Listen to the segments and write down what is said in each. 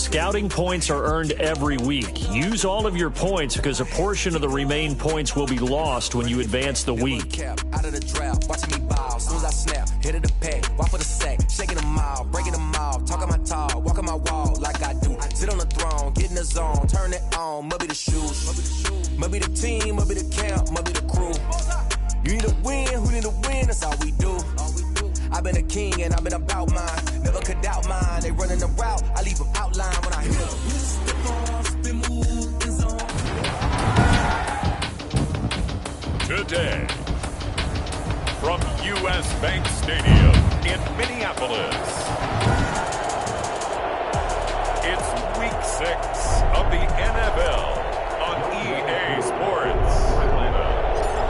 scouting points are earned every week. Use all of your points because a portion of the remaining points will be lost when you advance the week. Out of the drought, watching me bow. As soon as I snap, hit of the pack, walk for the sack, shaking them out, breaking them out, talking my talk, walking my wall like I do. Sit on the throne, get in the zone, turn it on, must be the shoes, must be the team, must be the camp, must be the crew. You need to win, who need to win, that's all we do. I've been a king and I've been about mine, never could doubt mine. They running the route, I leave them outline when I hit them. Today, from U.S. Bank Stadium in Minneapolis, it's Week 6 of the NFL on EA Sports.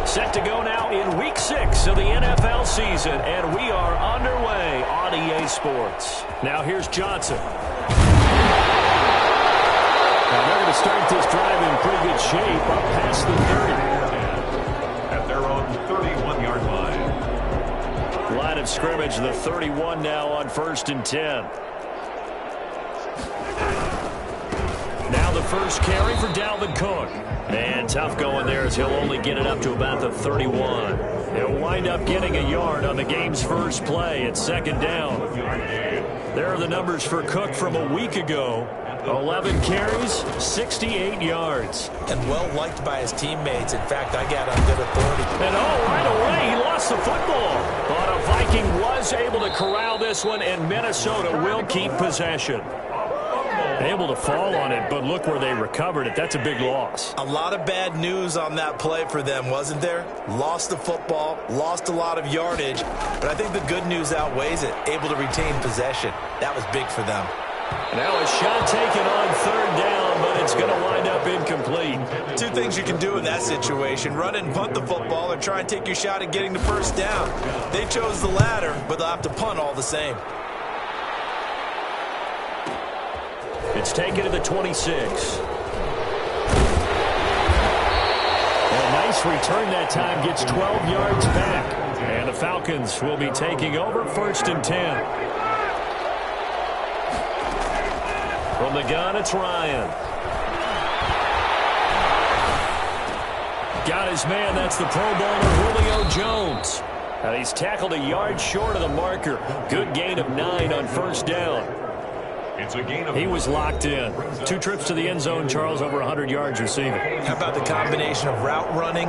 Set to go now in Week 6 of the NFL season, and we are underway on EA Sports. Now here's Johnson. Now they're going to start this drive in pretty good shape up past the 30. At their own 31-yard line. Line of scrimmage, the 31 now on 1st and 10. Now the first carry for Dalvin Cook. And tough going there as he'll only get it up to about the 31. He'll wind up getting a yard on the game's first play at 2nd down. There are the numbers for Cook from a week ago. 11 carries, 68 yards. And well liked by his teammates. In fact, I got on good authority. And right away, he lost the football. But a Viking was able to corral this one, and Minnesota will keep possession. Able to fall on it, but look where they recovered it. That's a big loss. A lot of bad news on that play for them, wasn't there? Lost the football, lost a lot of yardage, but I think the good news outweighs it. Able to retain possession. That was big for them. Now a shot taken on 3rd down, but it's going to wind up incomplete. Two things you can do in that situation: run and punt the football, or try and take your shot at getting the first down. They chose the latter, but they'll have to punt all the same. It's taken to the 26. A nice return that time, gets 12 yards back. And the Falcons will be taking over 1st and 10. From the gun, it's Ryan. Got his man, that's the Pro Bowler Julio Jones. And he's tackled a yard short of the marker. Good gain of 9 on 1st down. He was locked in. 2 trips to the end zone, Charles, over 100 yards receiving. How about the combination of route running,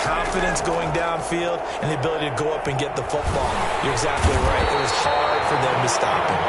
confidence going downfield, and the ability to go up and get the football? You're exactly right. It was hard for them to stop him.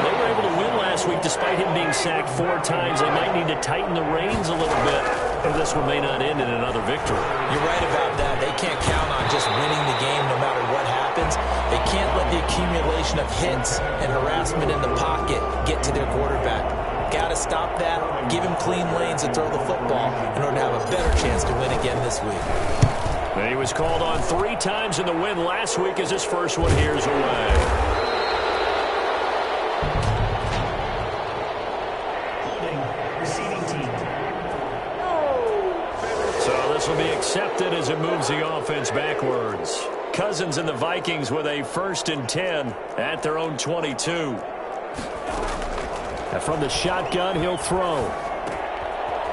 They were able to win last week despite him being sacked 4 times. They might need to tighten the reins a little bit, or this one may not end in another victory. You're right about that. They can't count on just winning the game no matter what happens. They can't let the accumulation of hits and harassment in the pocket get to their quarterback. Got to stop that, give him clean lanes to throw the football in order to have a better chance to win again this week. He was called on 3 times in the win last week as his first one here's away. This will be accepted as it moves the offense backwards. Cousins and the Vikings with a 1st and 10 at their own 22. And from the shotgun, he'll throw.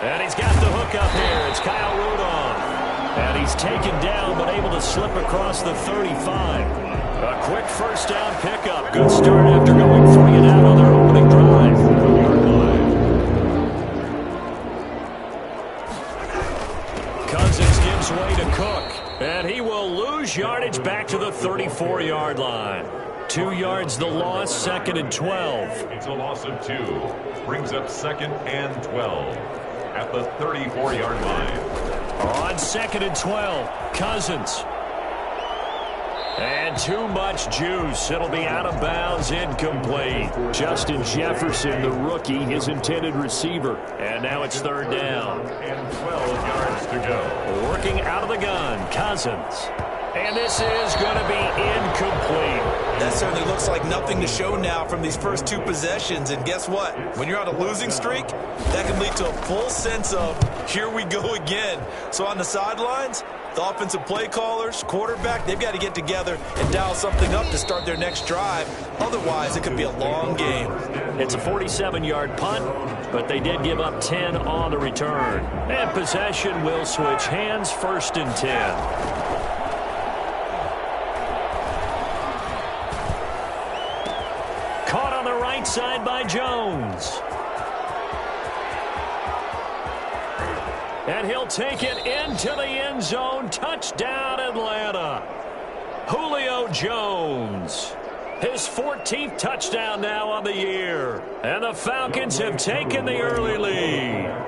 And he's got the hook up here. It's Kyle Rudolph. And he's taken down but able to slip across the 35. A quick 1st down pickup. Good start after going 3 and out on their opening drive. Way to Cook, and he will lose yardage back to the 34-yard line. 2 yards the loss, 2nd and 12. It's a loss of 2. Brings up 2nd and 12 at the 34-yard line. On 2nd and 12, Cousins. And too much juice. It'll be out of bounds, incomplete. Justin Jefferson, the rookie, his intended receiver. And now it's 3rd down. And 12 yards to go. Working out of the gun, Cousins. And this is going to be incomplete. That certainly looks like nothing to show now from these first 2 possessions. And guess what? When you're on a losing streak, that can lead to a full sense of, here we go again. So on the sidelines, The offensive play callers, quarterback, they've got to get together and dial something up to start their next drive. Otherwise, it could be a long game. It's a 47-yard punt, but they did give up 10 on the return. And possession will switch hands, 1st and 10. Side by Jones. And he'll take it into the end zone. Touchdown, Atlanta. Julio Jones. His 14th touchdown now on the year. And the Falcons have taken the early lead.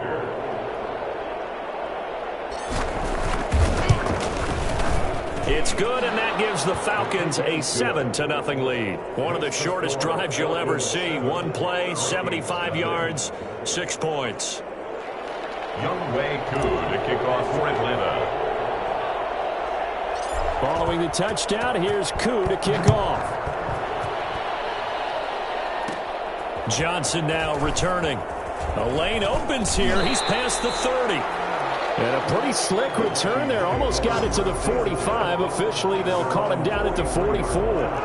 It's good, and that gives the Falcons a 7-0 lead. One of the shortest drives you'll ever see. One play, 75 yards, 6 points. Younghoe Koo to kick off for Atlanta. Following the touchdown, here's Koo to kick off. Johnson now returning. A lane opens here. He's past the 30. And a pretty slick return there. Almost got it to the 45. Officially, they'll call him down at the 44.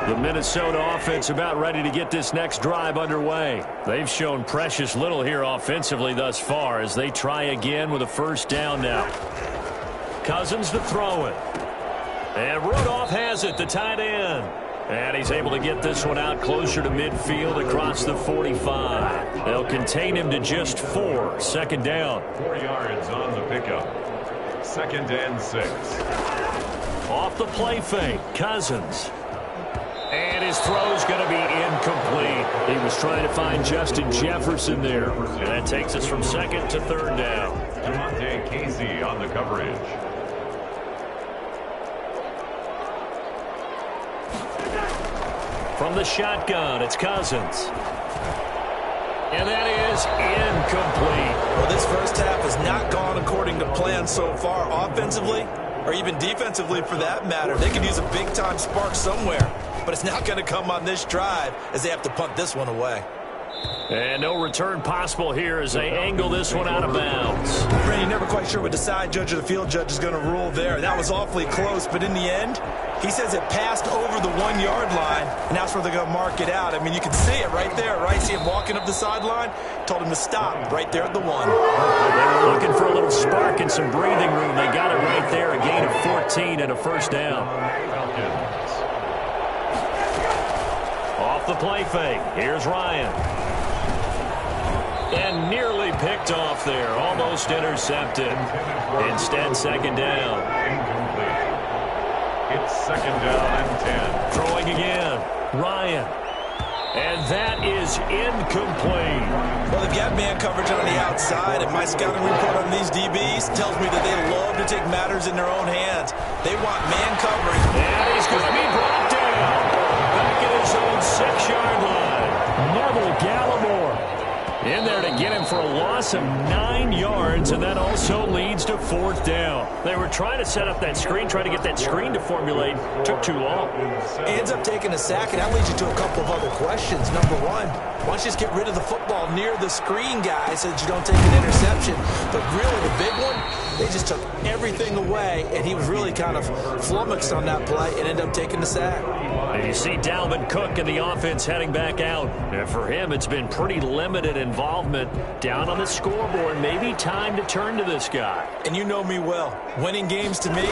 The Minnesota offense about ready to get this next drive underway. They've shown precious little here offensively thus far as they try again with a 1st down now. Cousins to throw it. And Rudolph has it, the tight end. And he's able to get this one out closer to midfield across the 45. They'll contain him to just 4. 2nd down. 4 yards on the pickup. 2nd and 6. Off the play fake, Cousins. And his throw's going to be incomplete. He was trying to find Justin Jefferson there. And that takes us from 2nd to 3rd down. Demonte Casey on the coverage. From the shotgun, it's Cousins. And that is incomplete. Well, this first half has not gone according to plan so far offensively, or even defensively for that matter. They could use a big-time spark somewhere, but it's not going to come on this drive as they have to punt this one away. And no return possible here as they angle this one out of bounds. Brandon, you're never quite sure what the side judge or the field judge is going to rule there. That was awfully close, but in the end, he says it passed over the 1-yard line, and that's where they're going to mark it out. I mean, you can see it right there, right? See him walking up the sideline? Told him to stop right there at the 1. They were looking for a little spark and some breathing room. They got it right there, a gain of 14 and a 1st down. Off the play fake, here's Ryan. And nearly picked off there, almost intercepted. Instead, 2nd down. Incomplete. It's 2nd down and 10. Throwing again, Ryan. And that is incomplete. Well, they've got man coverage on the outside, and my scouting report on these DBs tells me that they love to take matters in their own hands. They want man coverage. And he's going to be brought down. Back at his own 6-yard line. Neville Gallimore in there to get him for a loss of 9 yards, and that also leads to 4th down. They were trying to set up that screen, trying to get that screen to formulate. Took too long. Ends up taking a sack, and that leads you to a couple of other questions. Number one, why don't you just get rid of the football near the screen guy so that you don't take an interception? But really, the big one, they just took everything away, and he was really kind of flummoxed on that play and ended up taking the sack. And you see Dalvin Cook and the offense heading back out. And for him, it's been pretty limited involvement down on the scoreboard. Maybe time to turn to this guy. And you know me well. Winning games to me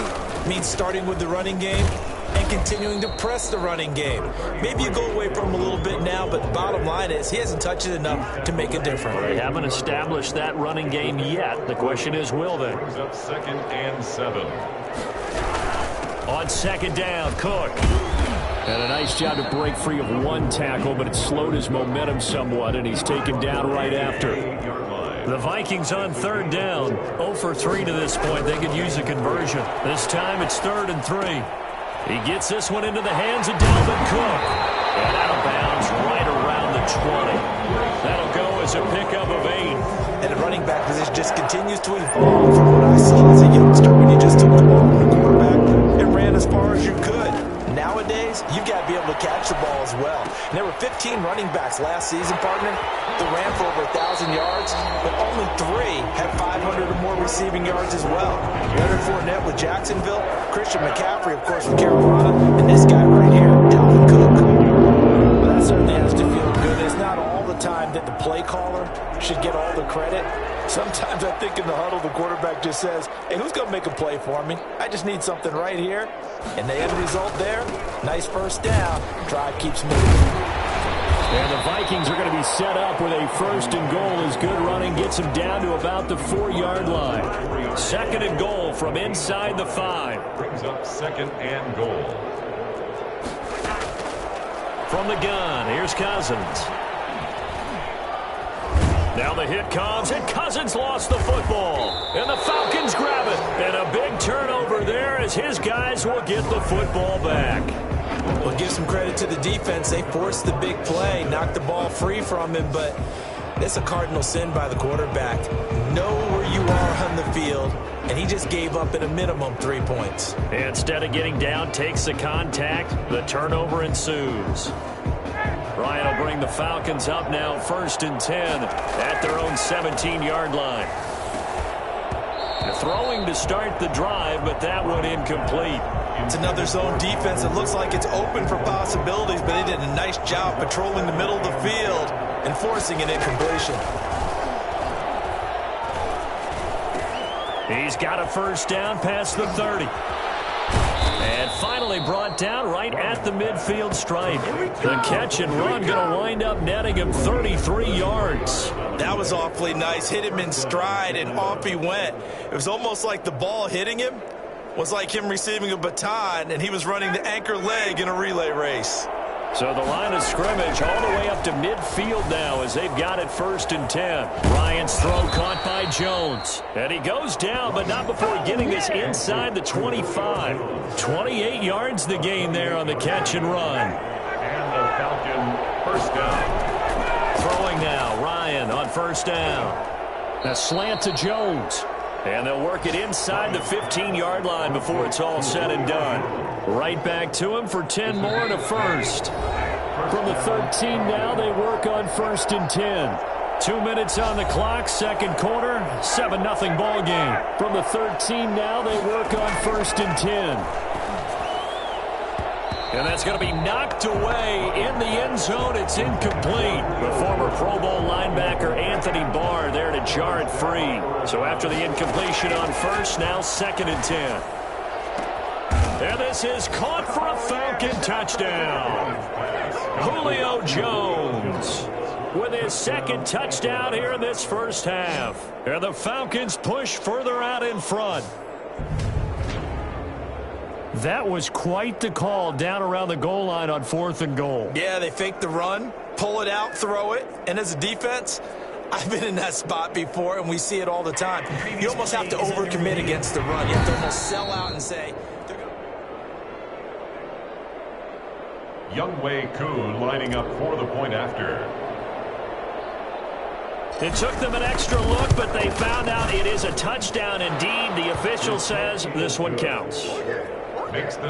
means starting with the running game and continuing to press the running game. Maybe you go away from him a little bit now, but the bottom line is he hasn't touched it enough to make a difference. They haven't established that running game yet. The question is, will they? Brings up 2nd and 7. On 2nd down, Cook. And a nice job to break free of one tackle, but it slowed his momentum somewhat, and he's taken down right after. The Vikings on 3rd down. 0 for 3 to this point. They could use a conversion. This time it's 3rd and 3. He gets this one into the hands of Dalvin Cook. And out of bounds right around the 20. That'll go as a pickup of 8. And the running back position just continues to evolve from what I saw as a youngster when you just took the ball from the quarterback and ran as far as you could. Now nowadays, you've got to be able to catch the ball as well. And there were 15 running backs last season, partner, that ran for over 1,000 yards, but only 3 had 500 or more receiving yards as well. Leonard Fournette with Jacksonville, Christian McCaffrey, of course, with Carolina, and this guy right here, Dalvin Cook. Well, that certainly has to feel good. It's not all the time that the play caller should get all the credit. Sometimes I think in the huddle, the quarterback just says, hey, who's going to make a play for me? I just need something right here. And the end result there, nice first down. Drive keeps moving. And the Vikings are going to be set up with a first and goal as good running gets them down to about the 4-yard line. Second and goal from inside the 5. Brings up second and goal. From the gun, here's Cousins. Now the hit comes, and Cousins lost the football. And the Falcons grab it. And a big turnover there as his guys will get the football back. Well, give some credit to the defense. They forced the big play, knocked the ball free from him, but it's a cardinal sin by the quarterback. Know where you are on the field, and he just gave up at a minimum 3 points. Instead of getting down, takes the contact. The turnover ensues. Ryan will bring the Falcons up now, 1st and 10 at their own 17-yard line. Throwing to start the drive, but that one incomplete. It's another zone defense. It looks like it's open for possibilities, but they did a nice job patrolling the middle of the field and forcing an incompletion. He's got a first down past the 30. And finally brought down right at the midfield stripe. The catch and run going to wind up netting him 33 yards. That was awfully nice. Hit him in stride, and off he went. It was almost like the ball hitting him was like him receiving a baton, and he was running the anchor leg in a relay race. So the line of scrimmage all the way up to midfield now as they've got it 1st and 10. Ryan's throw caught by Jones. And he goes down, but not before getting this inside the 25. 28 yards the gain there on the catch and run. And the Falcon first down. Throwing now, Ryan on 1st down. A slant to Jones. And they'll work it inside the 15-yard line before it's all said and done. Right back to him for 10 more and a first. From the 13 now, they work on 1st and 10. 2 minutes on the clock, second quarter, 7-0 ball game. From the 13 now, they work on 1st and 10. And that's going to be knocked away in the end zone. It's incomplete. The former Pro Bowl linebacker Anthony Barr there to jar it free. So after the incompletion on first, now 2nd and 10. And this is caught for a Falcon touchdown. Julio Jones with his 2nd touchdown here in this first half. And the Falcons push further out in front. That was quite the call down around the goal line on 4th and goal. Yeah, they fake the run, pull it out, throw it. And as a defense, I've been in that spot before, and we see it all the time. You almost have to overcommit against the run. You have to almost sell out and say, Younghoe Koo lining up for the point after. It took them an extra look, but they found out it is a touchdown indeed. The official says this one counts.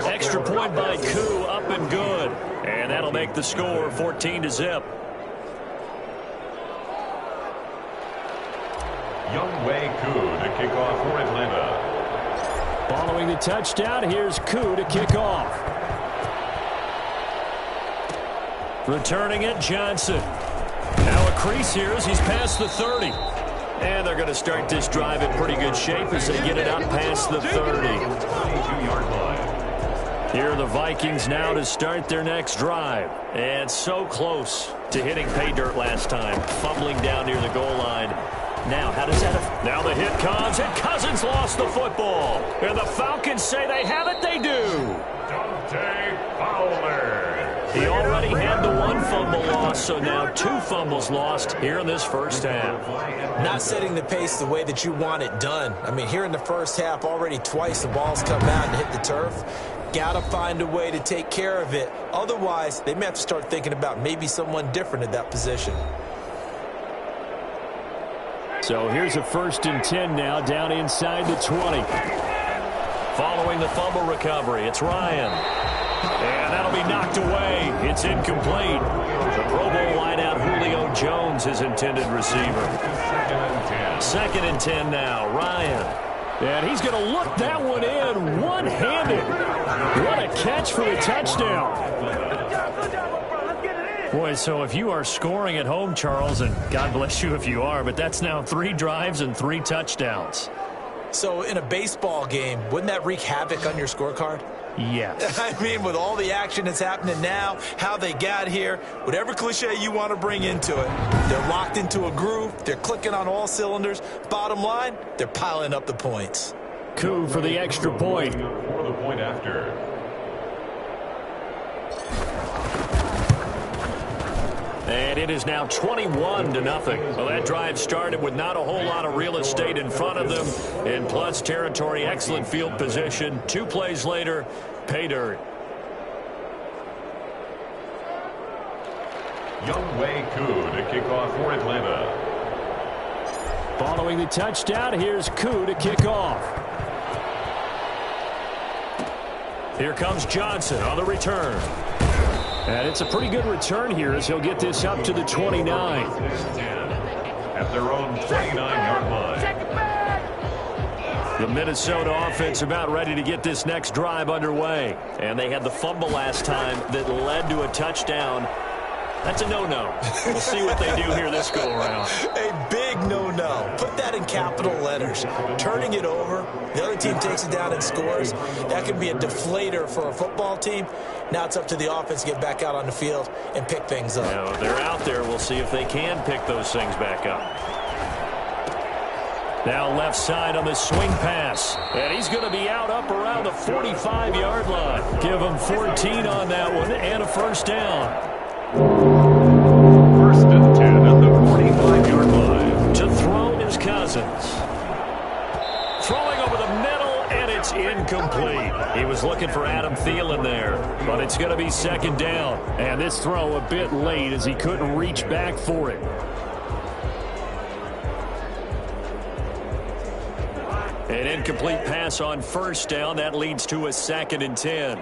Extra point by Koo, up and good. And that'll make the score 14-0. Younghoe Koo to kick off for Atlanta. Following the touchdown, here's Koo to kick off. Returning it, Johnson. Now a crease here as he's past the 30. And they're going to start this drive in pretty good shape as they get it up past the 30. 22-yard line. Here are the Vikings now to start their next drive. And so close to hitting pay dirt last time. Fumbling down near the goal line. Now, how does that... Now the hit comes, and Cousins lost the football. And the Falcons say they have it, they do. Dante Fowler. He already had the 1 fumble loss, so now 2 fumbles lost here in this first half. Not setting the pace the way that you want it done. I mean, here in the first half, already twice the ball's come out and hit the turf. Got to find a way to take care of it. Otherwise, they may have to start thinking about maybe someone different at that position. So here's a 1st and 10 now, down inside the 20. Following the fumble recovery, it's Ryan. And that'll be knocked away. It's incomplete. The Pro Bowl wideout Julio Jones, his intended receiver. 2nd and 10 now. Ryan. And he's going to look that one in one-handed. What a catch for a touchdown. Boy, so if you are scoring at home, Charles, and God bless you if you are, but that's now 3 drives and 3 touchdowns. So in a baseball game, wouldn't that wreak havoc on your scorecard? Yes. I mean, with all the action that's happening now, how they got here, whatever cliche you want to bring into it, they're locked into a groove, they're clicking on all cylinders. Bottom line, they're piling up the points. Coup for the extra point. For the point after. And it is now 21-0. Well, that drive started with not a whole lot of real estate in front of them. In plus territory, excellent field position. 2 plays later, pay dirt. Younghoe Koo to kick off for Atlanta. Following the touchdown, here's Koo to kick off. Here comes Johnson on the return. And it's a pretty good return here as he'll get this up to the 29. At their own 29-yard line. The Minnesota offense about ready to get this next drive underway. And they had the fumble last time that led to a touchdown. That's a no-no. We'll see what they do here this go-around. A big no-no. Put that in capital letters. Turning it over, the other team takes it down and scores. That can be a deflator for a football team. Now it's up to the offense to get back out on the field and pick things up. Now, they're out there. We'll see if they can pick those things back up. Now left side on the swing pass. And he's going to be out up around the 45-yard line. Give him 14 on that one and a first down. 1st and 10 at the 45-yard line. To throw is Cousins. Throwing over the middle, and it's incomplete. He was looking for Adam Thielen there, but it's going to be 2nd down. And this throw a bit late as he couldn't reach back for it. An incomplete pass on 1st down. That leads to a 2nd and 10.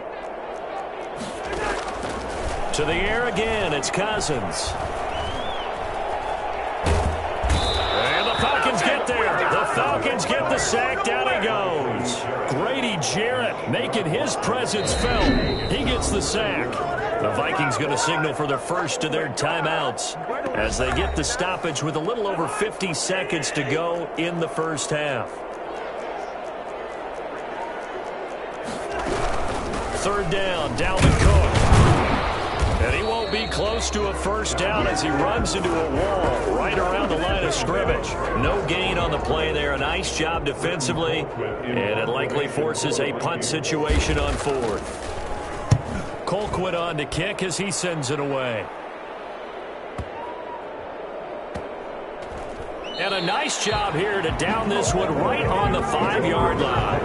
To the air again, it's Cousins. And the Falcons get there. The Falcons get the sack. Down he goes. Grady Jarrett making his presence felt. He gets the sack. The Vikings going to signal for their first of their timeouts as they get the stoppage with a little over 50 seconds to go in the first half. 3rd down, Dalvin Cook. And he won't be close to a first down as he runs into a wall right around the line of scrimmage. No gain on the play there. A nice job defensively. And it likely forces a punt situation on 4th. Colquitt on to kick as he sends it away. And a nice job here to down this one right on the 5-yard line.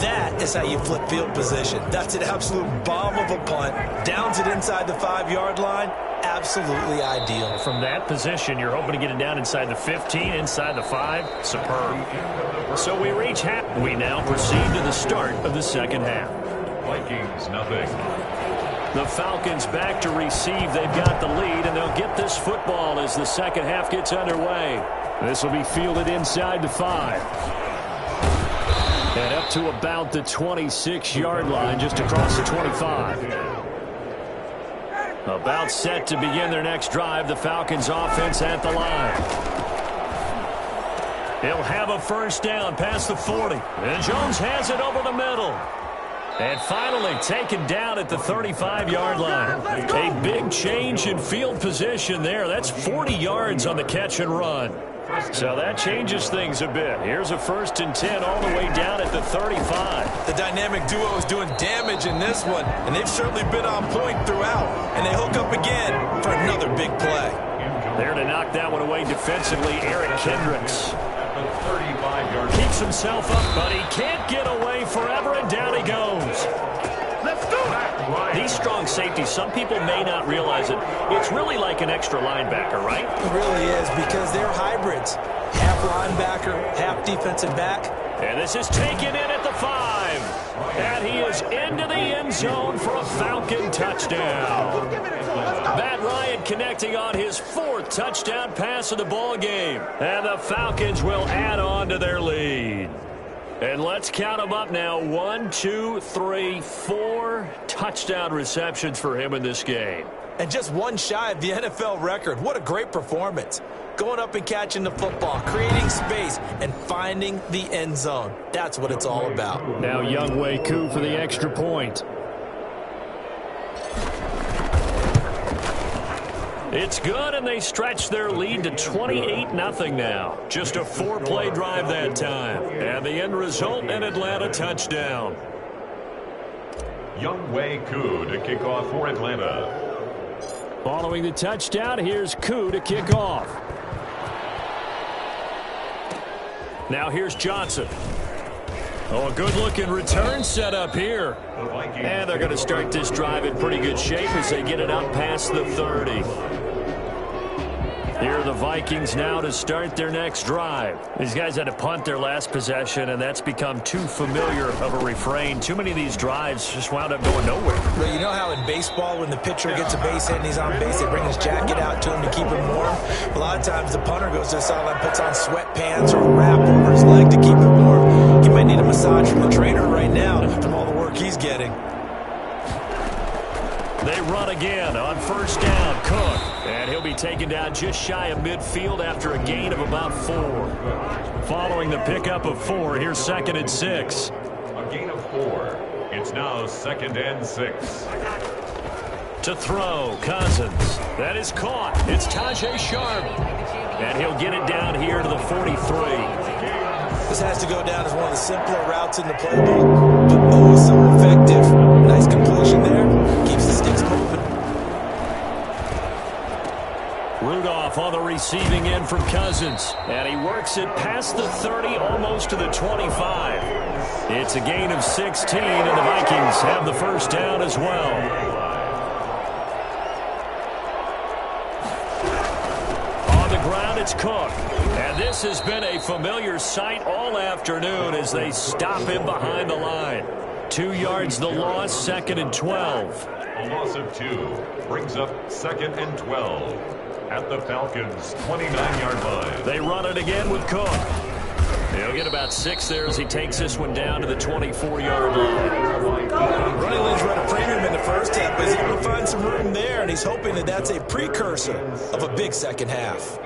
That is how you flip field position. That's an absolute bomb of a punt. Downs it inside the 5-yard line. Absolutely ideal. From that position, you're hoping to get it down inside the 15, inside the 5. Superb. So we reach half. We now proceed to the start of the 2nd half. Vikings, nothing. The Falcons back to receive. They've got the lead, and they'll get this football as the 2nd half gets underway. This will be fielded inside the 5. And up to about the 26-yard line, just across the 25. About set to begin their next drive. The Falcons offense at the line. He'll have a first down past the 40. And Jones has it over the middle. And finally taken down at the 35-yard line. A big change in field position there. That's 40 yards on the catch and run. So that changes things a bit. Here's a 1st and 10 all the way down at the 35. The dynamic duo is doing damage in this one, and they've certainly been on point throughout. And they hook up again for another big play. There to knock that one away defensively, Eric Kendricks. Keeps himself up, but he can't get away forever, and down he goes. Let's do it! These strong safeties, some people may not realize it. It's really like an extra linebacker, right? It really is, because they're hybrids. Half linebacker, half defensive back. And this is taken in at the 5. And he is into the end end zone for a Falcon touchdown. Matt Ryan connecting on his 4th touchdown pass of the ball game. And the Falcons will add on to their lead. And let's count them up now. 1, 2, 3, 4 touchdown receptions for him in this game. And just one shy of the NFL record. What a great performance. Going up and catching the football, creating space, and finding the end zone. That's what it's all about. Now Younghoe Koo for the extra point. It's good, and they stretch their lead to 28-0 now. Just a 4-play drive that time. And the end result, an Atlanta touchdown. Younghoe Koo to kick off for Atlanta. Following the touchdown, here's Koo to kick off. Now here's Johnson. Oh, a good-looking return set up here. And they're going to start this drive in pretty good shape as they get it up past the 30. Here are the Vikings now to start their next drive. These guys had to punt their last possession, and that's become too familiar of a refrain. Too many of these drives just wound up going nowhere. Well, you know how in baseball, when the pitcher gets a base hit and he's on base, they bring his jacket out to him to keep him warm? A lot of times the punter goes to the sideline, puts on sweatpants or a wrap over his leg to keep him warm. He might need a massage from the trainer right now from all the work he's getting. They run again on first down. Cook. And he'll be taken down just shy of midfield after a gain of about 4. Following the pickup of 4, here's 2nd and 6. A gain of 4. It's now 2nd and 6. To throw, Cousins. That is caught. It's Tajae Sharp. And he'll get it down here to the 43. This has to go down as one of the simpler routes in the playbook, but oh, so effective. Nice completion there. Keeps the sticks moving. Rudolph on the receiving end from Cousins. And he works it past the 30, almost to the 25. It's a gain of 16, and the Vikings have the first down as well. On the ground, it's Cook. And this has been a familiar sight all afternoon as they stop him behind the line. 2 yards the loss, 2nd and 12. A loss of 2 brings up 2nd and 12 at the Falcons' 29-yard line. They run it again with Cook. He'll get about 6 there as he takes this one down to the 24-yard line. Running lanes run a premium in the first half, but he's able to find some room there, and he's hoping that that's a precursor of a big second half.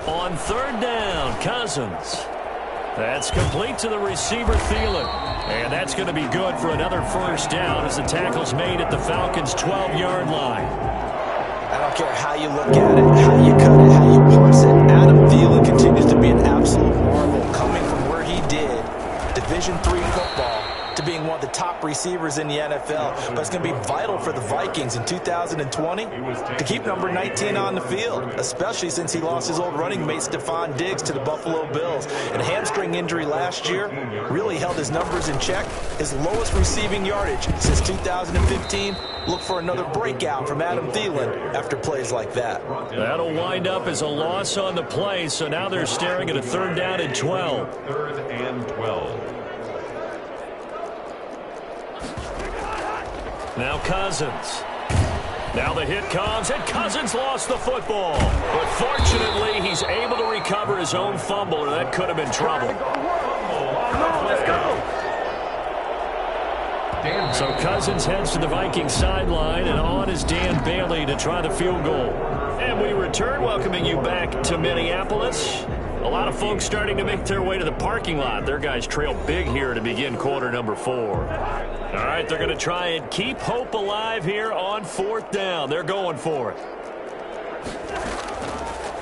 On 3rd down, Cousins. That's complete to the receiver, Thielen. And that's going to be good for another first down as the tackle's made at the Falcons' 12-yard line. I don't care how you look at it, how you cut it, how you parse it. Adam Thielen continues to be an absolute marvel, coming from where he did, Division III football, to being one of the top receivers in the NFL. But it's going to be vital for the Vikings in 2020 to keep number 19 on the field, especially since he lost his old running mate Stephon Diggs to the Buffalo Bills. And a hamstring injury last year really held his numbers in check. His lowest receiving yardage since 2015. Look for another breakout from Adam Thielen after plays like that. That'll wind up as a loss on the play, so now they're staring at a 3rd down and 12. 3rd and 12. Now Cousins. Now the hit comes, and Cousins lost the football. But fortunately, he's able to recover his own fumble, or that could have been trouble. Let's go. So Cousins heads to the Vikings sideline, and on is Dan Bailey to try the field goal. And we return, welcoming you back to Minneapolis. A lot of folks starting to make their way to the parking lot. Their guys trail big here to begin quarter number 4. All right, they're going to try and keep hope alive here on 4th down. They're going for it.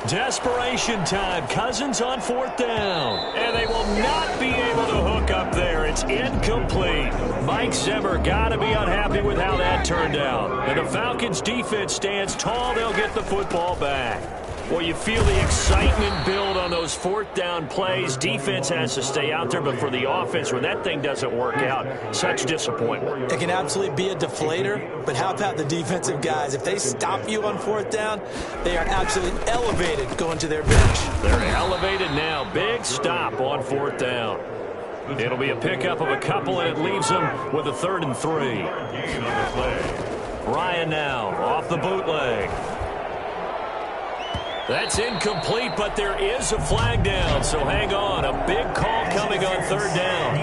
Desperation time. Cousins on 4th down. And they will not be able to hook up there. It's incomplete. Mike Zimmer got to be unhappy with how that turned out. And the Falcons defense stands tall. They'll get the football back. Well, you feel the excitement build on those 4th down plays. Defense has to stay out there, but for the offense, when that thing doesn't work out, such disappointment. It can absolutely be a deflator, but how about the defensive guys? If they stop you on 4th down, they are absolutely elevated going to their bench. They're elevated now. Big stop on 4th down. It'll be a pickup of a couple, and it leaves them with a 3rd and 3. Gain on the play. Ryan now off the bootleg. That's incomplete, but there is a flag down, so hang on. A big call coming on 3rd down.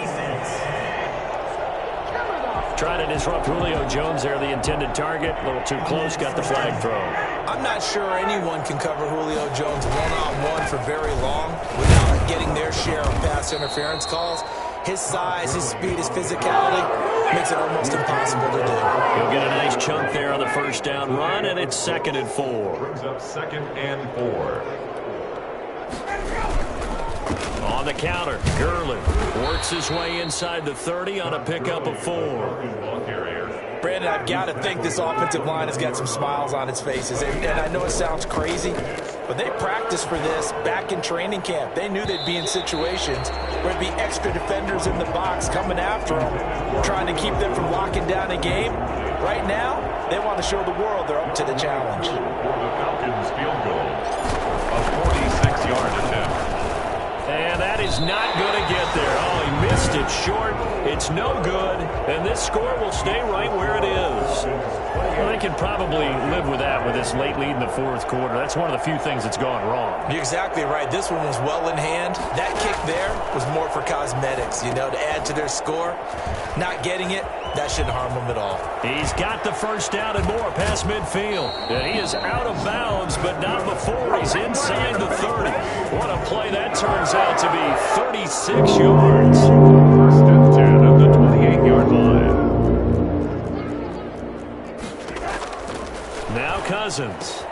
Trying to disrupt Julio Jones there, the intended target. A little too close, got the flag thrown. I'm not sure anyone can cover Julio Jones one-on-one for very long without getting their share of pass interference calls. His size, his speed, his physicality makes it almost impossible to do. He'll get a nice chunk there on the 1st down run, and it's 2nd and 4. Brings up 2nd and 4. On the counter, Gurley works his way inside the 30 on a pickup of 4. Ball carrier. Brandon, I've got to think this offensive line has got some smiles on its faces. And I know it sounds crazy, but they practiced for this back in training camp. They knew they'd be in situations where there'd be extra defenders in the box coming after them, trying to keep them from locking down a game. Right now, they want to show the world they're up to the challenge. For the Falcons field goal. A 46-yard attempt. And that is not going to get there. Oh, he missed it short. It's no good. And this score will stay right where it is. Well, they can probably live with that with this late lead in the 4th quarter. That's one of the few things that's gone wrong. You're exactly right. This one was well in hand. That kick there was more for cosmetics, you know, to add to their score. Not getting it, that shouldn't harm them at all. He's got the 1st down and more past midfield. And he is out of bounds, but not before he's inside the 30. What a play that turns out to be. 36 yards. 1st and 10 at the 28-yard line. Now Cousins.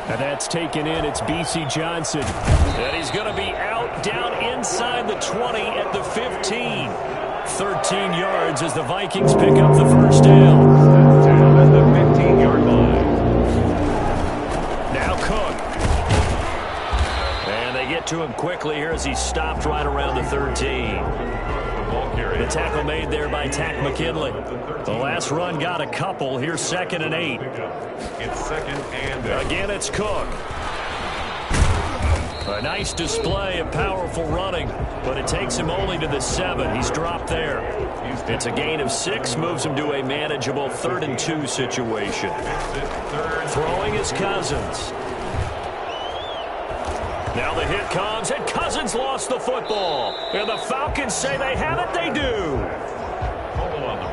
And that's taken in. It's B.C. Johnson. And he's going to be out down inside the 20 at the 15. 13 yards as the Vikings pick up the 1st down. 10 at the 15-yard line. Now Cook. And they get to him quickly here as he's stopped right around the 13. The tackle made there by Tack McKinley. The last run got a couple. Here's 2nd and 8. It's 2nd and 8. Again, it's Cook. A nice display of powerful running, but it takes him only to the 7. He's dropped there. It's a gain of 6, moves him to a manageable 3rd and 2 situation. Throwing is Cousins. Now the hit comes, and Cousins lost the football. And the Falcons say they have it, they do.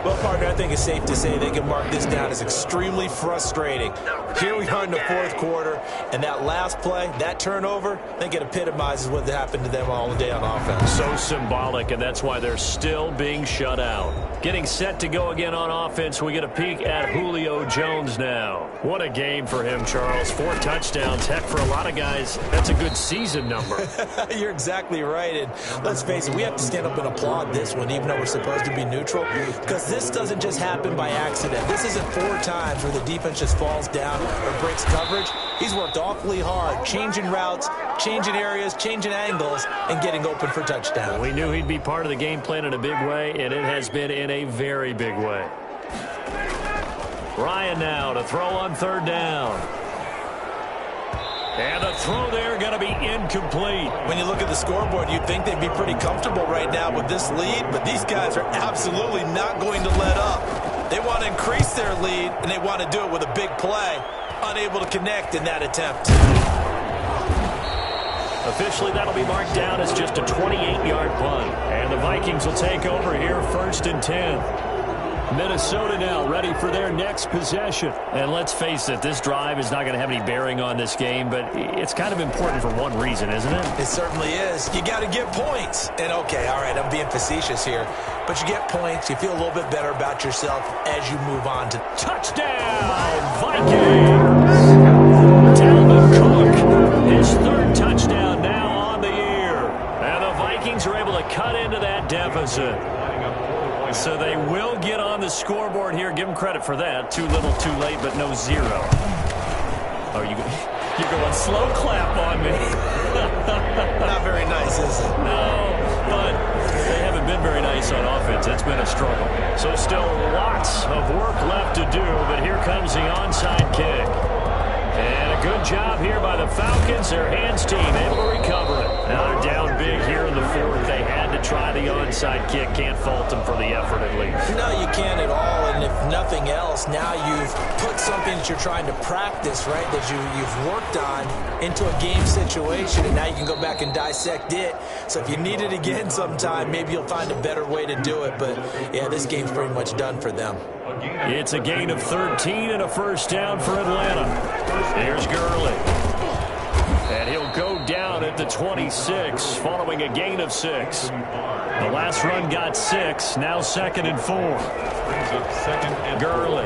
Well, partner, I think it's safe to say they can mark this down as extremely frustrating. Here we are in the 4th quarter, and that last play, that turnover, I think it epitomizes what happened to them all day on offense. So symbolic, and that's why they're still being shut out. Getting set to go again on offense, we get a peek at Julio Jones now. What a game for him, Charles. 4 touchdowns. Heck, for a lot of guys, that's a good season number. You're exactly right, and let's face it, we have to stand up and applaud this one, even though we're supposed to be neutral, because this doesn't just happen by accident. This isn't 4 times where the defense just falls down or breaks coverage. He's worked awfully hard, changing routes, changing areas, changing angles, and getting open for touchdown. We knew he'd be part of the game plan in a big way, and it has been in a very big way. Ryan now to throw on 3rd down. And the throw there going to be incomplete. When you look at the scoreboard, you'd think they'd be pretty comfortable right now with this lead, but these guys are absolutely not going to let up. They want to increase their lead, and they want to do it with a big play. Unable to connect in that attempt. Officially, that'll be marked down as just a 28-yard punt. And the Vikings will take over here 1st and 10. Minnesota now ready for their next possession. And let's face it, this drive is not going to have any bearing on this game, but it's kind of important for one reason, isn't it? It certainly is. You got to get points. And okay, all right, I'm being facetious here, but you get points, you feel a little bit better about yourself as you move on to touchdown, Vikings! Dalvin Cook, his 3rd touchdown now on the year. And the Vikings are able to cut into that deficit. So they will get on the scoreboard here. Give them credit for that. Too little, too late, but no 0. Oh, you're going slow clap on me. Not very nice, is it? No, but they haven't been very nice on offense. It's been a struggle. So still lots of work left to do, but here comes the onside kick. And a good job here by the Falcons. Their hands team able to recover it. Now they're down big here in the 4th. They had to try the onside. onside kick. Can't fault him for the effort at least. No, you can't at all. And if nothing else, now you've put something that you're trying to practice, right, that you've worked on into a game situation, and now you can go back and dissect it. So if you need it again sometime, maybe you'll find a better way to do it. But, yeah, this game's pretty much done for them. It's a gain of 13 and a first down for Atlanta. Here's Gurley. And he'll go down at the 26 following a gain of 6. The last run got 6. Now 2nd and 4. Gurley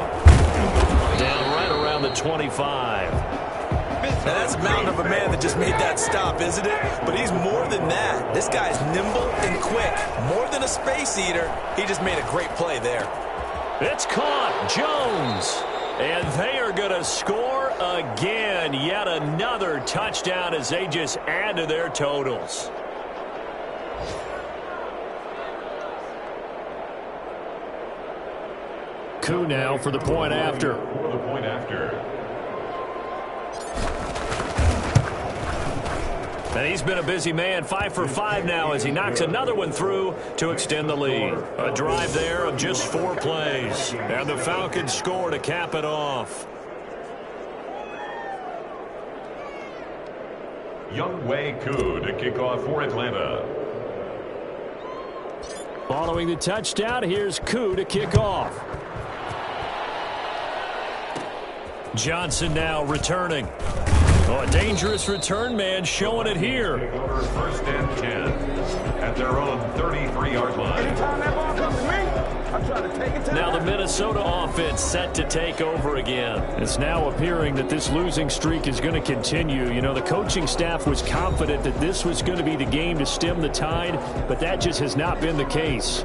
down right around the 25. Now that's a mountain of a man that just made that stop, isn't it? But he's more than that. This guy's nimble and quick. More than a space eater. He just made a great play there. It's caught. Jones. And they are going to score again. Yet another touchdown as they just add to their totals. Koo now for the point after. And he's been a busy man, 5 for 5 now as he knocks another one through to extend the lead. A drive there of just 4 plays. And the Falcons score to cap it off. Younghoe Koo to kick off for Atlanta. Following the touchdown, here's Koo to kick off. Johnson now returning. Oh, a dangerous return man showing it here. First and 10 at their own 33-yard line. Now the Minnesota offense set to take over again. It's now appearing that this losing streak is going to continue. You know, the coaching staff was confident that this was going to be the game to stem the tide, but that just has not been the case.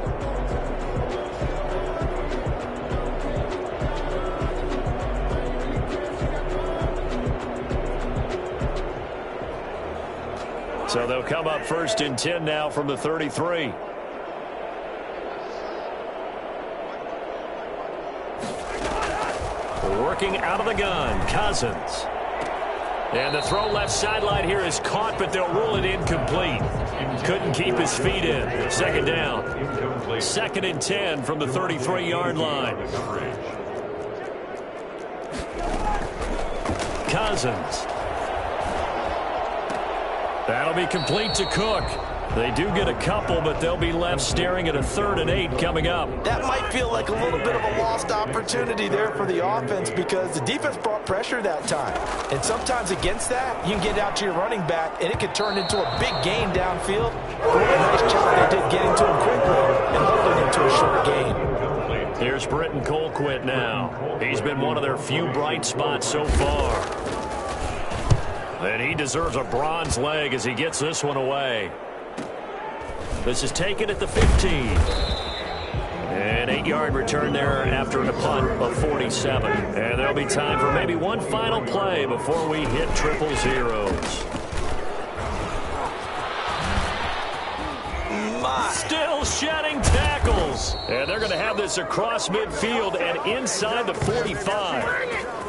So they'll come up 1st and 10 now from the 33. Working out of the gun, Cousins. And the throw left sideline here is caught, but they'll rule it incomplete. Couldn't keep his feet in. 2nd down. 2nd and 10 from the 33-yard line. Cousins. That'll be complete to Cook. They do get a couple, but they'll be left staring at a 3rd and 8 coming up. That might feel like a little bit of a lost opportunity there for the offense because the defense brought pressure that time. And sometimes against that, you can get out to your running back, and it could turn into a big gain downfield. What a nice job they did getting to him quickly and holding him to a short gain. Here's Britton Colquitt now. He's been one of their few bright spots so far. And he deserves a bronze leg as he gets this one away. This is taken at the 15. An 8-yard return there after a punt of 47. And there'll be time for maybe one final play before we hit triple zeros. Still shedding tackles. And they're going to have this across midfield and inside the 45.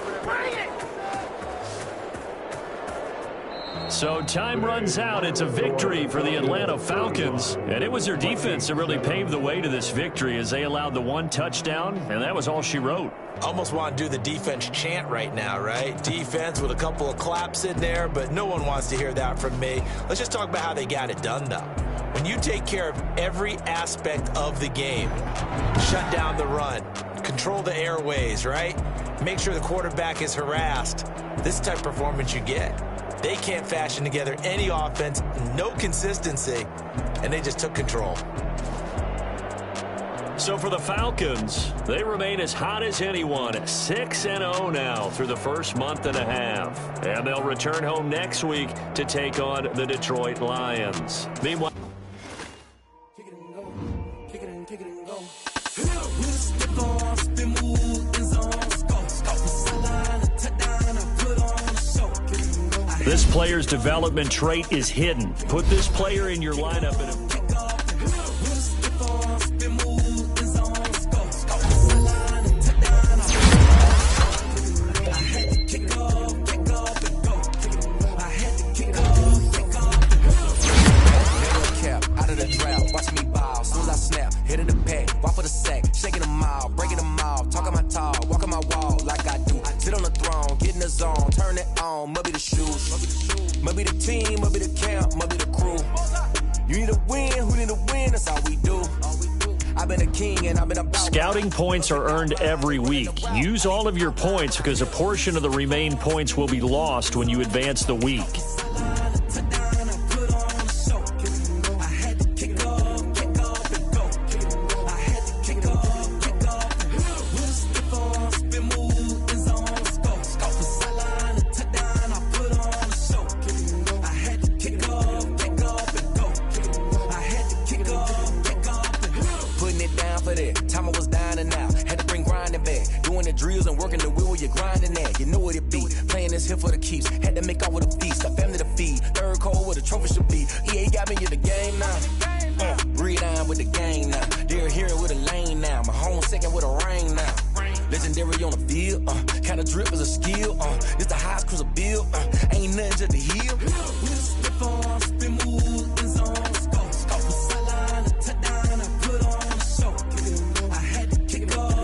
So time runs out. It's a victory for the Atlanta Falcons. And it was their defense that really paved the way to this victory as they allowed the 1 touchdown, and that was all she wrote. Almost want to do the defense chant right now, right? Defense with a couple of claps in there, but no one wants to hear that from me. Let's just talk about how they got it done, though. When you take care of every aspect of the game, shut down the run, control the airways, right? Make sure the quarterback is harassed. This type of performance you get. They can't fashion together any offense, no consistency, and they just took control. So for the Falcons, they remain as hot as anyone at 6-0 now through the first month and a half. And they'll return home next week to take on the Detroit Lions. Meanwhile, this player's development trait is hidden. Put this player in your lineup and Must be the team, must be the camp, must be the crew. You need a win, who need a win, that's all we do. I've been a king and I've been about. Scouting points are earned every week. Use all of your points because a portion of the remaining points will be lost when you advance the week. Drills and working the wheel where you're grinding at. You know what it be. Playing this here for the keeps. Had to make off with a feast. A family to feed. Third cold where the trophy should be. EA got me in the game now. Breathe on with the game now. They're here with a lane now. My home second with a rain now. Legendary on the field. Kinda drip is a skill. This the highest cruiser bill. Ain't nothing just to heal. We just slip on, spin move, in zone, scope. Scope the sideline, touchdown, I put on the show. I had to kick off.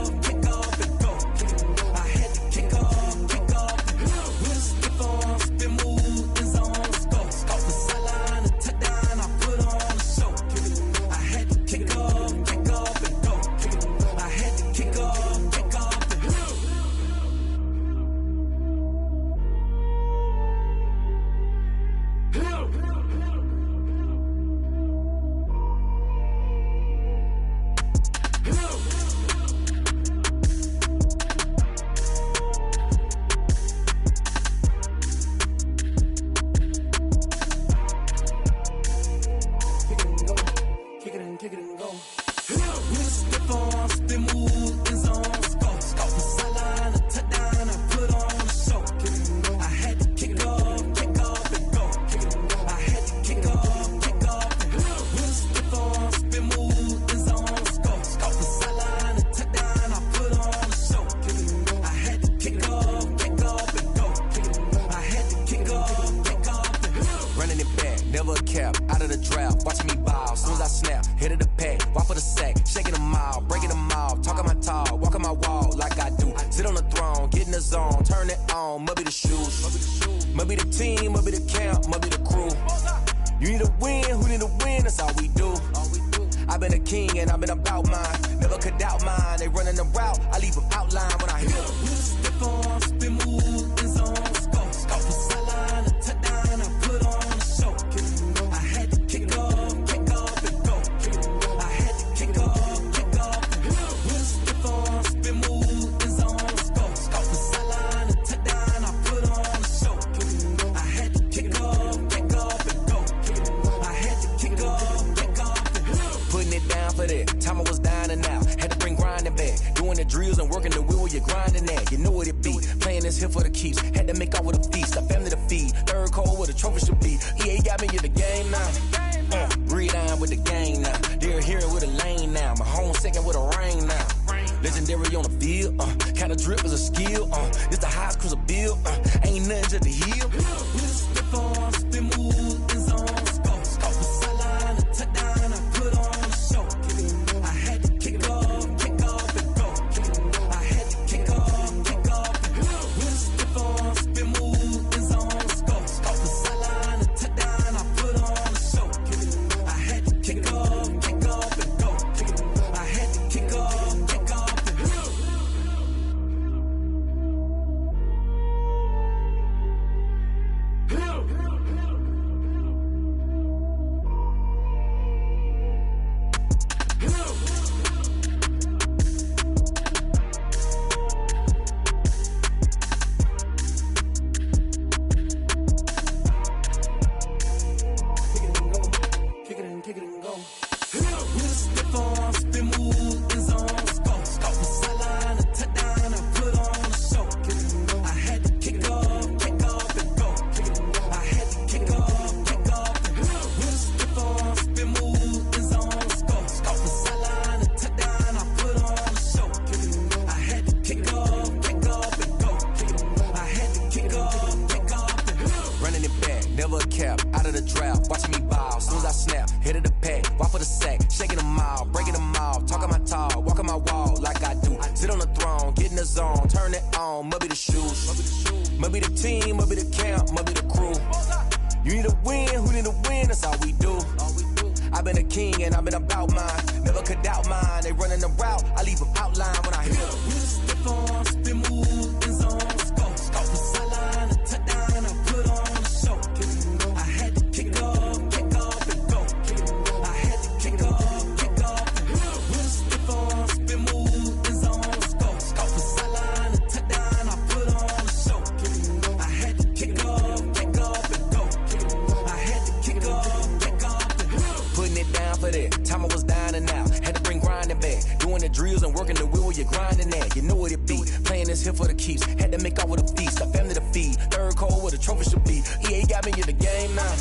You need a win, who need a win? That's all we do. I've been a king and I've been about mine. Never could doubt mine. They running the route, I leave them outline when I hit them. We stiff on, spin move, in zone, scope the sideline, a touchdown, I put on the show. I had to kick off and go. I had to kick off and go. We stiff on, spin move, in zone, scope the sideline, a touchdown, I put on the show. I had to kick off and go. I had to kick off and go. Putting it down for that. Time I was down and out. Had to bring grinding back. Doing the drills and working the wheel where you're grinding at. You know what it be. Playing this here for the keeps. Had to make out with a feast. A family to feed. Third cold where the trophy should be. EA got me in the game now.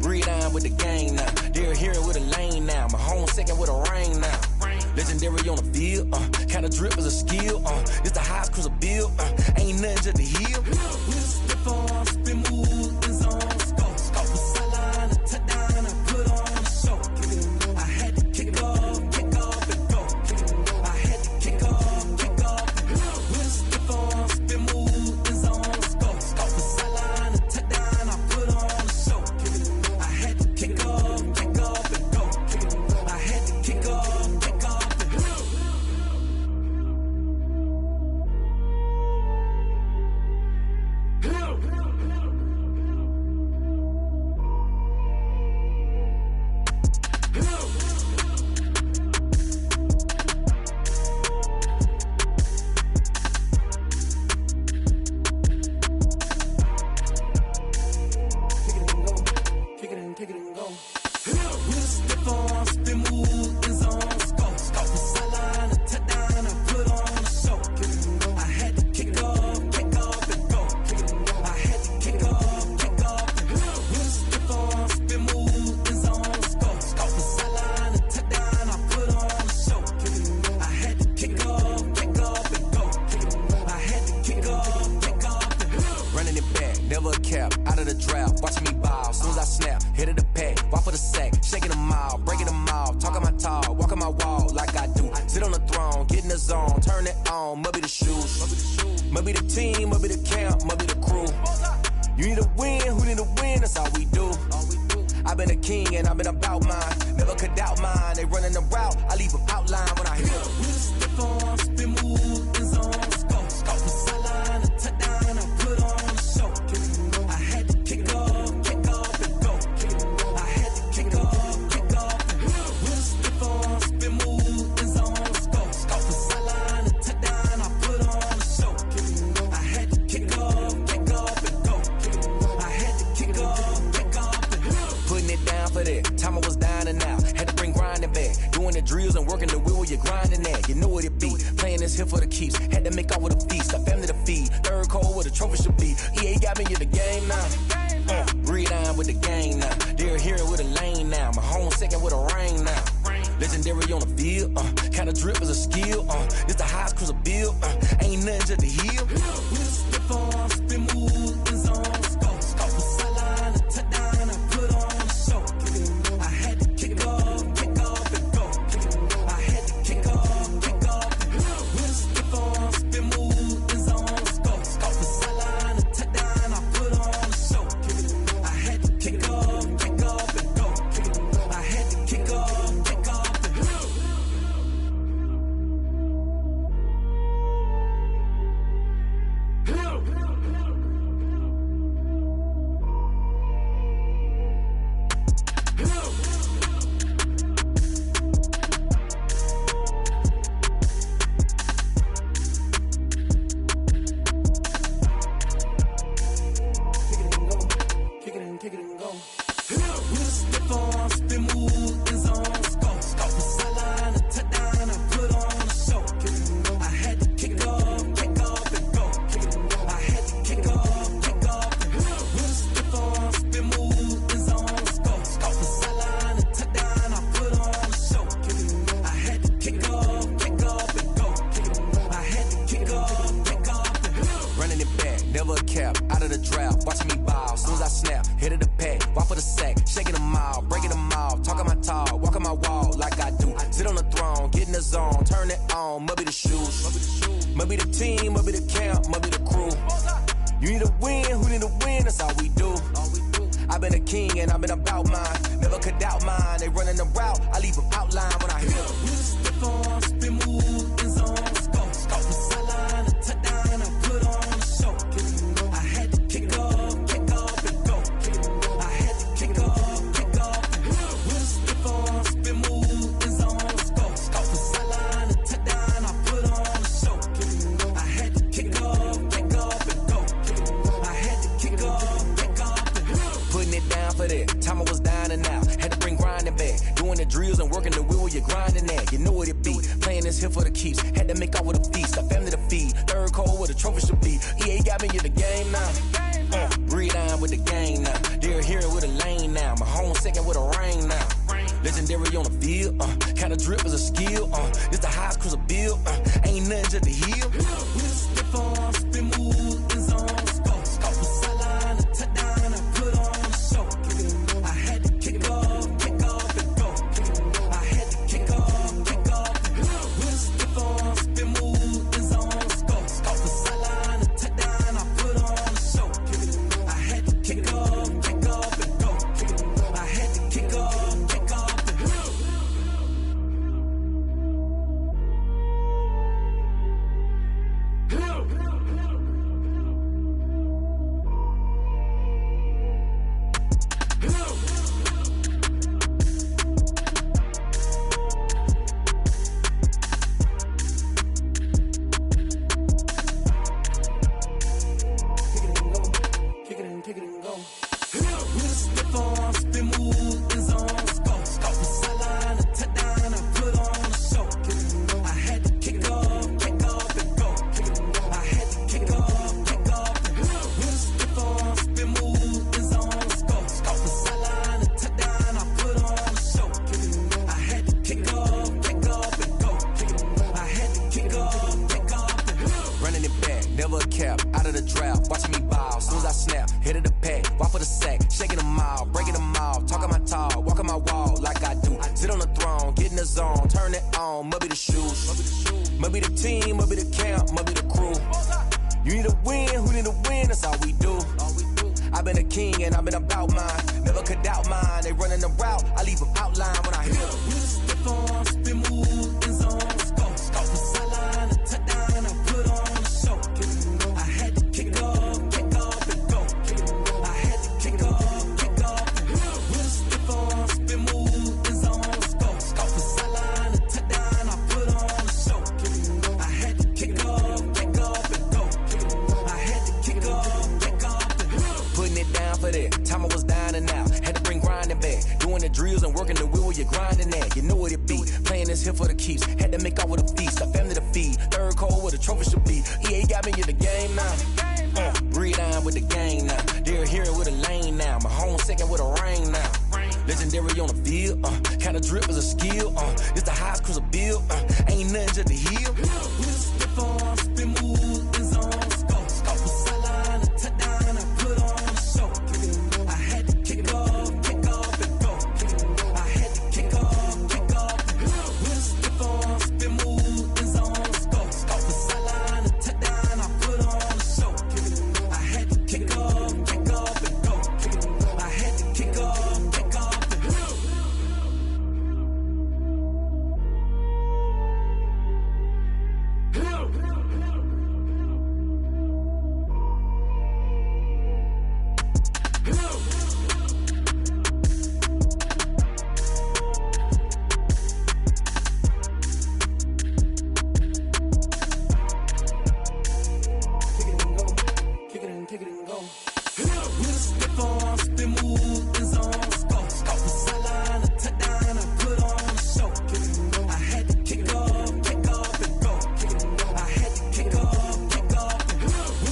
Breathe on with the game now. They're here with a lane now. My home second with a rain now. Legendary on the field. Kinda drip is a skill. It's the highest cruiser bill. Ain't nothing just to heal. We slip on, spin move, in zone, scope the sideline, a touchdown, I put on the show. I had to kick off and go. I had to kick off and go. We slip on, spin move, in zone, scope the sideline, a touchdown, I put on the show. I had to kick off and go. I had to kick off and go. Kick it and go. We slip on, spin move, in zone, scope the sideline, a touchdown, I put on the show. I had to kick off and go. I had to kick off and go. We slip on, spin move, in zone, scope the sideline, a touchdown, I put on the show. I had to kick off and go. I had to kick off and go. Running it back, never a cap, out of the draft, watching me ball, soon as I snap, hit of the pack, walk for the sack, shaking them all, breaking them all, talking my talk, walking my wall like I do. Sit on the throne, get in the zone, turn it on, must be the shoes, must be the team, must be the camp, must be the crew. You need a win, who need a win? That's all we do. I've been a king and I've been about mine. Never could doubt mine. They running the route, I leave them outline when I hit them. We slip on, spin move, in zone, scope the sideline, a touchdown, I put on the show. I had to kick off and go. I had to kick off and go. We slip on, spin move, in zone, scope the sideline, a touchdown, I put on the show. I had to kick off and go. I had to kick off and go. Putting it down for that. Time I was down and out. Had to bring grinding back. Doing the drills and working the wheel where you're grinding at. You know what it be. Playing this here for the keeps. Had to make out with a feast. A family to feed. Third cold where the trophy should be. EA got me in the game now. Breathe on with the game now. They're here with a lane now. My home second with a rain now. Legendary on the field. Kinda drip is a skill. It's the highest cruiser bill. Ain't nothing just to heal. We slip on, spin move, in zone, scope the sideline, a touchdown, I put on the show. I had to kick off and go. I had to kick off and go. We slip on, spin move, in zone, scope the sideline, a touchdown, I put on the show. I had to kick off and go. I had to kick off and go. Kick it and go. We slip on, spin move, in zone, scope the sideline, a touchdown, I put on the show. I had to kick off and go. I had to kick off and go. We slip on, spin move, in zone, scope the sideline, a touchdown, I put on the show. I had to kick off and go. I had to kick off and go. Running it back, never a cap, out of the draft, watching me ball, soon as I snap, hit of the pack, walk for the sack, shaking them all, breaking them all, talking my talk, walking my wall like I do. Sit on the throne, get in the zone, turn it on, must be the shoes, must be the team, must be the camp, must be the crew. You need a win, who need a win, that's all we do. I've been a king and I've been about mine. Never could doubt mine. They running the route, I leave them outline when I hit them. Step on, spin move, in zone, scope. Scope the sideline, a touchdown, I put on a show. I had to kick off and go. I had to kick off and go. Step on, spin move, in zone, scope. Scope the sideline, a touchdown, I put on a show. I had to kick off and go. I had to kick off and go. Putting it down for that. Time I was down and out. Had to bring grinding back. Doing the drills and working the wheel where you're grinding at. You know what it be. Playing this here for the keeps. Had to make out with a feast. A family to feed. Third cold where the trophy should be. EA got me in the game now. Breathe on with the game now. They're here with a lane now. My home second with a rain now. Legendary on the field. Kind of drip is a skill. It's the highest cruiser bill. Ain't nothing just to heal. Step on, spin move, in zone, scope. Scope the sideline, a touchdown, I put on a show. I had to kick off and go. I had to kick off and go. Step on, spin move, in zone, scope. Scope the sideline, a touchdown, I put on a show. I had to kick off and go. I had to kick off and go. Kick it and go. Step on, spin move, in zone, scope. Scope the sideline, a touchdown, I put on a show. I had to kick off and go. I had to kick off and go. Step on, spin move, in zone, scope. Scope the sideline, a touchdown, I put on a show. I had to kick off and go. I had to kick off and go. Running it back, never a cap, out of the drought. Watching me ball, soon as I snap, hit of the pack, walk for the sack, shaking them out, breaking them out, talking my talk, walking my wall like I do. Sit on the throne, get in the zone, turn it on, must be the shoes, must be the team, must be the camp, must be the crew. You need a win, who need a win, that's all we do. I've been a king and I've been about mine, never could doubt mine. They running the route, I leave them outline when I hit them. Step on, spin move, in zone, scope. Scope the sideline, a touchdown, I put on a show. I had to kick off and go. I had to kick off and go. Step on, spin move, in zone, scope. Scope the sideline, a touchdown, I put on a show. I had to kick off and go. I had to kick off and go. Putting it down for that. Time I was down and out. Had to bring grinding back. Doing the drills and working the wheel where you're grinding at. You know what it be. Playing this here for the keeps. Had to make out with a feast. A family to feed. Third cold where the trophy should be. EA got me in the game now. Breathe on with the game now. They're here with a lane now. My home second with a rain now. Legendary on the field. Kind of drip is a skill. It's the highest cruiser bill. Ain't nothing just to heal. Step on, spin move, in zone, scope. Scope the sideline, a touchdown, I put on a show. I had to kick off and go. I had to kick off and go. Step on, spin move, in zone, scope. Scope the sideline, a touchdown, I put on a show. I had to kick off and go. I had to kick off and go. Kick it and go. Step on, spin move, in zone, scope. Scope the sideline, a touchdown, I put on a show. I had to kick off and go. I had to kick off and go.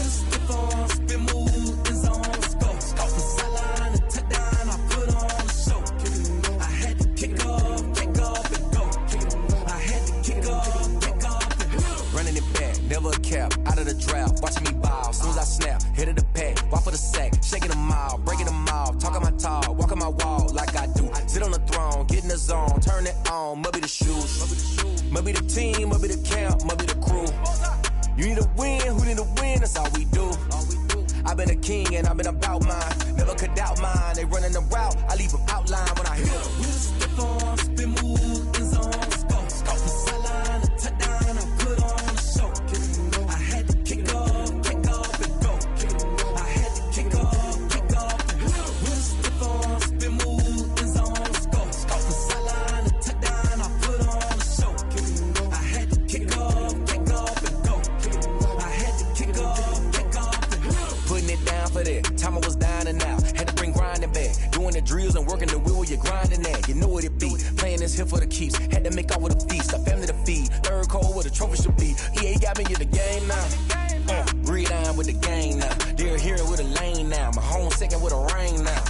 Step on, spin move, in zone, scope. Scope the sideline, a touchdown, I put on a show. I had to kick off and go. I had to kick off and go. Running it back, never a cap, out of the drought. Watching me ball, soon as I snap, hit of the pack, walk for the sack, shaking them out, breaking them out, talking my talk, walking my wall like I do. Sit on the throne, get in the zone, turn it on, must be the shoes, must be the team, must be the camp, must be the crew. You need a win, who need a win, that's all we do. that. Time I was down and out. Had to bring grinding back. Doing the drills and working the wheel where you're grinding at. You know what it be. Playing this here for the keeps. Had to make out with a feast. A family to feed. Third cold where the trophy should be. EA got me in the game now. Read on with the game now. They're here with a lane now. My home second with a rain now.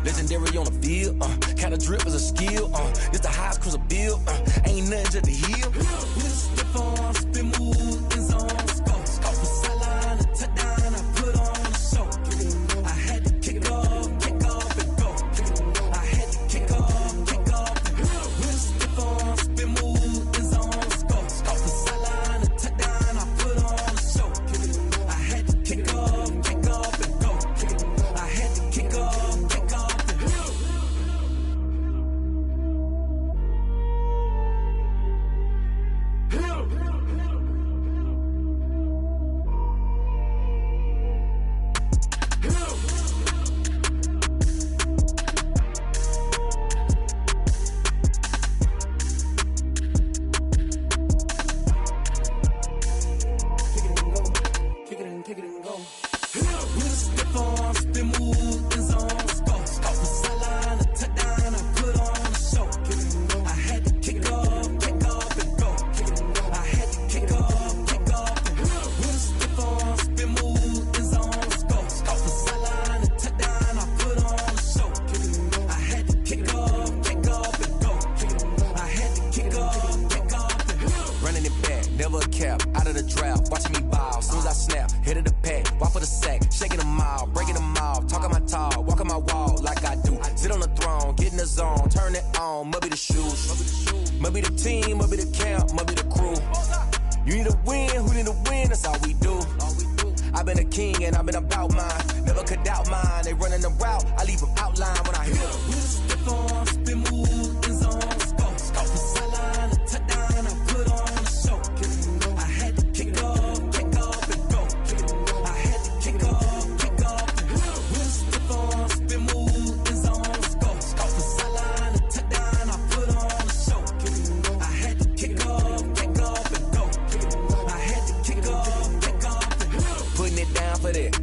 Legendary on the field. Kinda drip is a skill. It's the highest cruiser bill. Ain't nothing just to heal. With a stiff on, spin move, in zone, scope. Scope for sideline, a touchdown, I put on the show. I had to kick off and go. I had to kick off and go. With a stiff on, spin move, in zone, scope. Scope for sideline, a touchdown, I put on the show. I had to kick off and go. I had to kick off and go.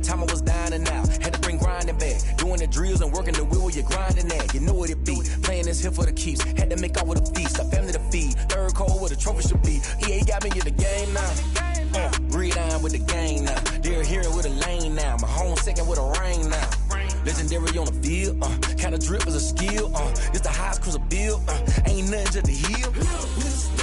Time I was down and out. Had to bring grinding back. Doing the drills and working the wheel where you're grinding at. You know what it be. Playing this here for the keeps. Had to make out with a feast. A family to feed. Third cold where the trophy should be. EA got me in the game now. Read on with the game now. They're here with a lane now. My home second with a rain now. Legendary on the field. Kinda drip is a skill. It's the highest cruiser bill. Ain't nothing just to heal.